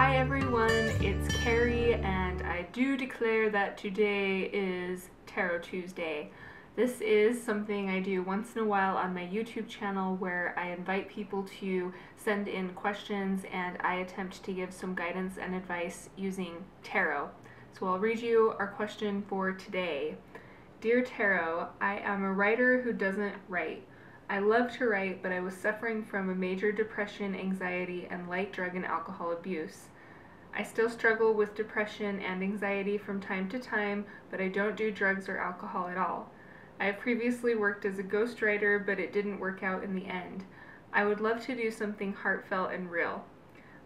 Hi everyone, it's Carrie, and I do declare that today is Tarot Tuesday. This is something I do once in a while on my YouTube channel where I invite people to send in questions and I attempt to give some guidance and advice using tarot. So I'll read you our question for today. Dear Tarot, I am a writer who doesn't write. I love to write, but I was suffering from a major depression, anxiety, and light drug and alcohol abuse. I still struggle with depression and anxiety from time to time, but I don't do drugs or alcohol at all. I have previously worked as a ghostwriter, but it didn't work out in the end. I would love to do something heartfelt and real.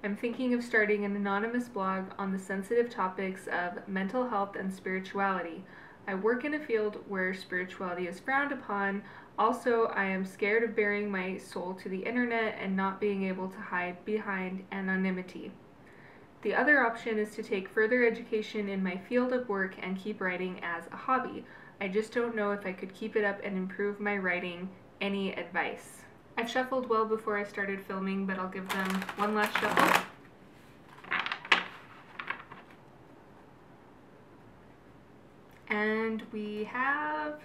I'm thinking of starting an anonymous blog on the sensitive topics of mental health and spirituality. I work in a field where spirituality is frowned upon. Also, I am scared of bearing my soul to the internet and not being able to hide behind anonymity. The other option is to take further education in my field of work and keep writing as a hobby. I just don't know if I could keep it up and improve my writing. Any advice? I've shuffled well before I started filming, but I'll give them one last shuffle. And we have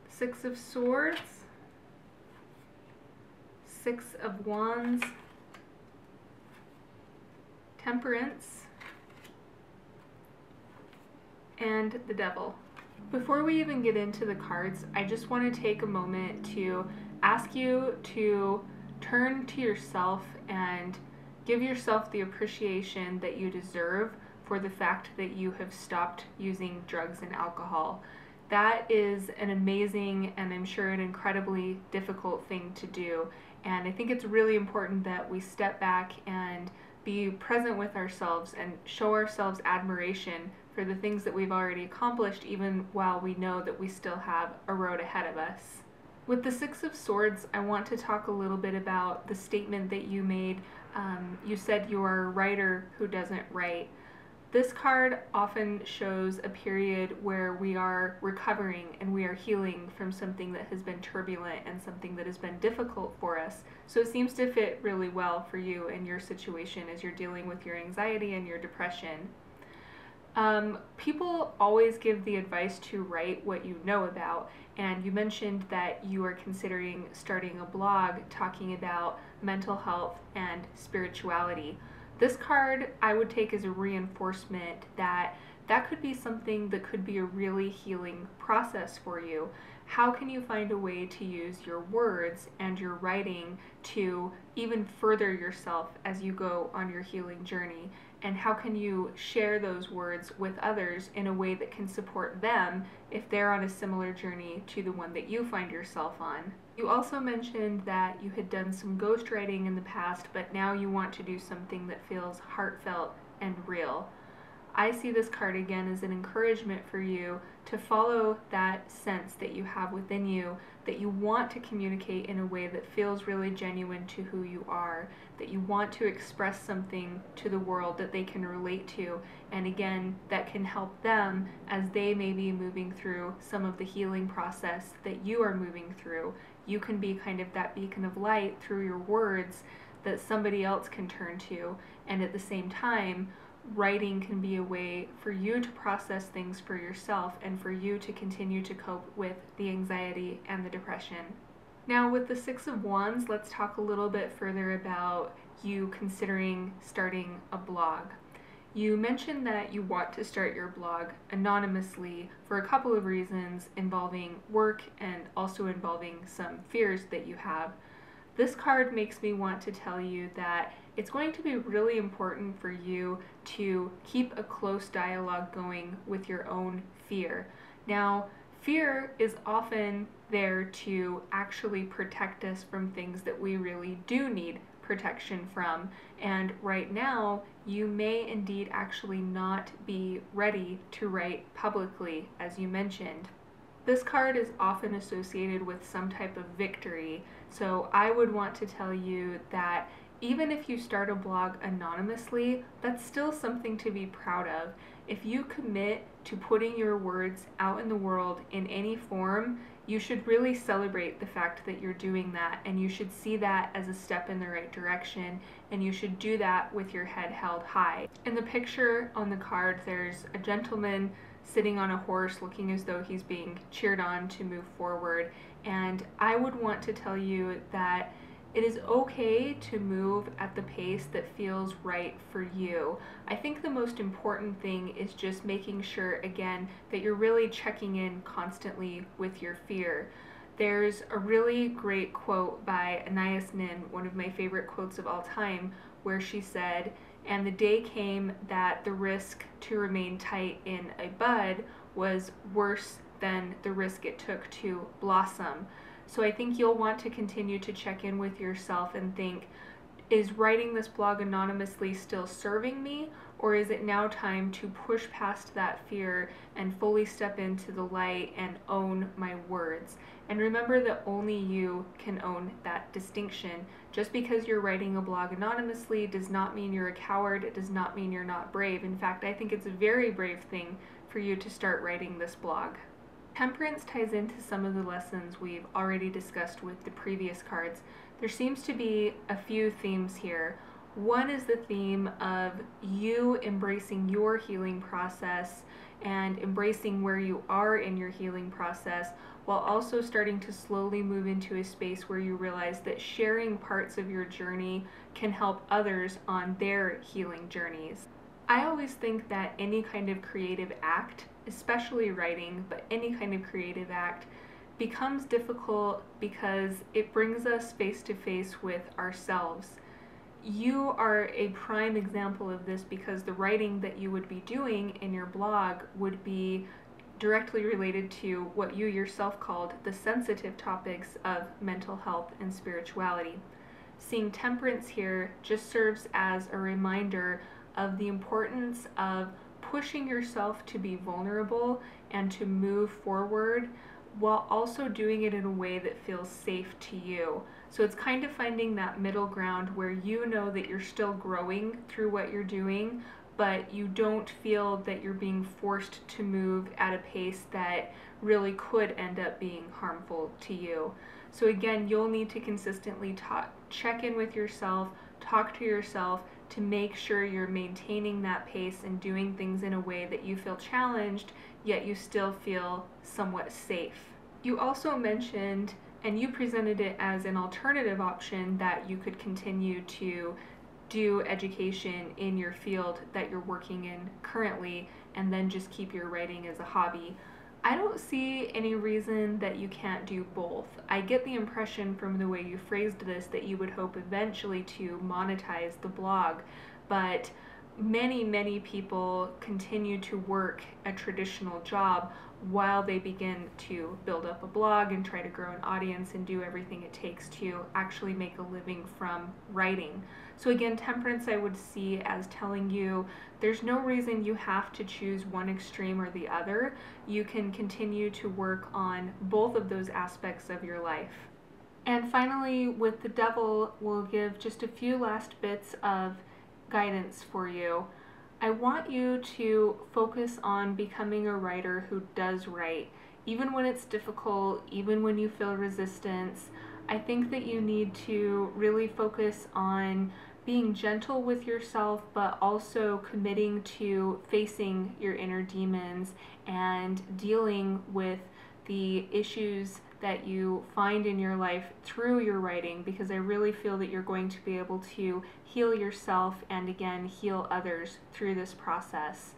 Six of Swords, Six of Wands, Temperance, and the Devil. Before we even get into the cards, I just want to take a moment to ask you to turn to yourself and give yourself the appreciation that you deserve for the fact that you have stopped using drugs and alcohol. That is an amazing and I'm sure an incredibly difficult thing to do, and I think it's really important that we step back and be present with ourselves and show ourselves admiration for the things that we've already accomplished, even while we know that we still have a road ahead of us. With the Six of Swords, I want to talk a little bit about the statement that you made. You said you are a writer who doesn't write. This card often shows a period where we are recovering and we are healing from something that has been turbulent and something that has been difficult for us. So it seems to fit really well for you and your situation as you're dealing with your anxiety and your depression. People always give the advice to write what you know about, and you mentioned that you are considering starting a blog talking about mental health and spirituality. This card I would take as a reinforcement that that could be something that could be a really healing process for you. How can you find a way to use your words and your writing to even further yourself as you go on your healing journey? And how can you share those words with others in a way that can support them if they're on a similar journey to the one that you find yourself on? You also mentioned that you had done some ghostwriting in the past, but now you want to do something that feels heartfelt and real. I see this card again as an encouragement for you to follow that sense that you have within you, that you want to communicate in a way that feels really genuine to who you are, that you want to express something to the world that they can relate to, and again, that can help them as they may be moving through some of the healing process that you are moving through. You can be kind of that beacon of light through your words that somebody else can turn to, and at the same time, writing can be a way for you to process things for yourself and for you to continue to cope with the anxiety and the depression. Now with the Six of Wands, let's talk a little bit further about you considering starting a blog. You mentioned that you want to start your blog anonymously for a couple of reasons involving work and also involving some fears that you have. This card makes me want to tell you that it's going to be really important for you to keep a close dialogue going with your own fear. Now, fear is often there to actually protect us from things that we really do need protection from, and right now you may indeed actually not be ready to write publicly, as you mentioned. This card is often associated with some type of victory, so I would want to tell you that even if you start a blog anonymously, that's still something to be proud of. If you commit to putting your words out in the world in any form, you should really celebrate the fact that you're doing that, and you should see that as a step in the right direction, and you should do that with your head held high. In the picture on the card, there's a gentleman sitting on a horse looking as though he's being cheered on to move forward, and I would want to tell you that it is okay to move at the pace that feels right for you. I think the most important thing is just making sure, again, that you're really checking in constantly with your fear. There's a really great quote by Anais Nin, one of my favorite quotes of all time, where she said, "And the day came that the risk to remain tight in a bud was worse than the risk it took to blossom." So I think you'll want to continue to check in with yourself and think, is writing this blog anonymously still serving me, or is it now time to push past that fear and fully step into the light and own my words? And remember that only you can own that distinction. Just because you're writing a blog anonymously does not mean you're a coward. It does not mean you're not brave. In fact, I think it's a very brave thing for you to start writing this blog. Temperance ties into some of the lessons we've already discussed with the previous cards. There seems to be a few themes here. One is the theme of you embracing your healing process and embracing where you are in your healing process, while also starting to slowly move into a space where you realize that sharing parts of your journey can help others on their healing journeys. I always think that any kind of creative act, especially writing, but any kind of creative act, becomes difficult because it brings us face to face with ourselves. You are a prime example of this because the writing that you would be doing in your blog would be directly related to what you yourself called the sensitive topics of mental health and spirituality. Seeing temperance here just serves as a reminder of the importance of pushing yourself to be vulnerable and to move forward while also doing it in a way that feels safe to you. So it's kind of finding that middle ground where you know that you're still growing through what you're doing, but you don't feel that you're being forced to move at a pace that really could end up being harmful to you. So again, you'll need to consistently check in with yourself, talk to yourself to make sure you're maintaining that pace and doing things in a way that you feel challenged, yet you still feel somewhat safe. You also mentioned, and you presented it as an alternative option, that you could continue to do education in your field that you're working in currently and then just keep your writing as a hobby. I don't see any reason that you can't do both. I get the impression from the way you phrased this that you would hope eventually to monetize the blog, but many people continue to work a traditional job while they begin to build up a blog and try to grow an audience and do everything it takes to actually make a living from writing. So again, temperance I would see as telling you there's no reason you have to choose one extreme or the other. You can continue to work on both of those aspects of your life. And finally, with the Devil, we'll give just a few last bits of guidance for you. I want you to focus on becoming a writer who does write. Even when it's difficult, even when you feel resistance, I think that you need to really focus on being gentle with yourself, but also committing to facing your inner demons and dealing with the issues that you find in your life through your writing, because I really feel that you're going to be able to heal yourself and again heal others through this process.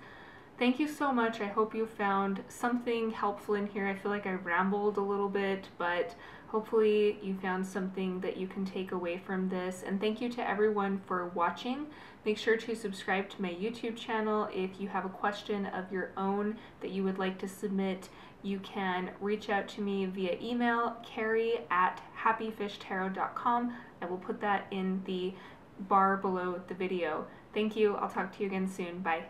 Thank you so much. I hope you found something helpful in here. I feel like I rambled a little bit, but hopefully you found something that you can take away from this. And thank you to everyone for watching. Make sure to subscribe to my YouTube channel. If you have a question of your own that you would like to submit, you can reach out to me via email, carrie@happyfishtarot.com. I will put that in the bar below the video. Thank you. I'll talk to you again soon. Bye.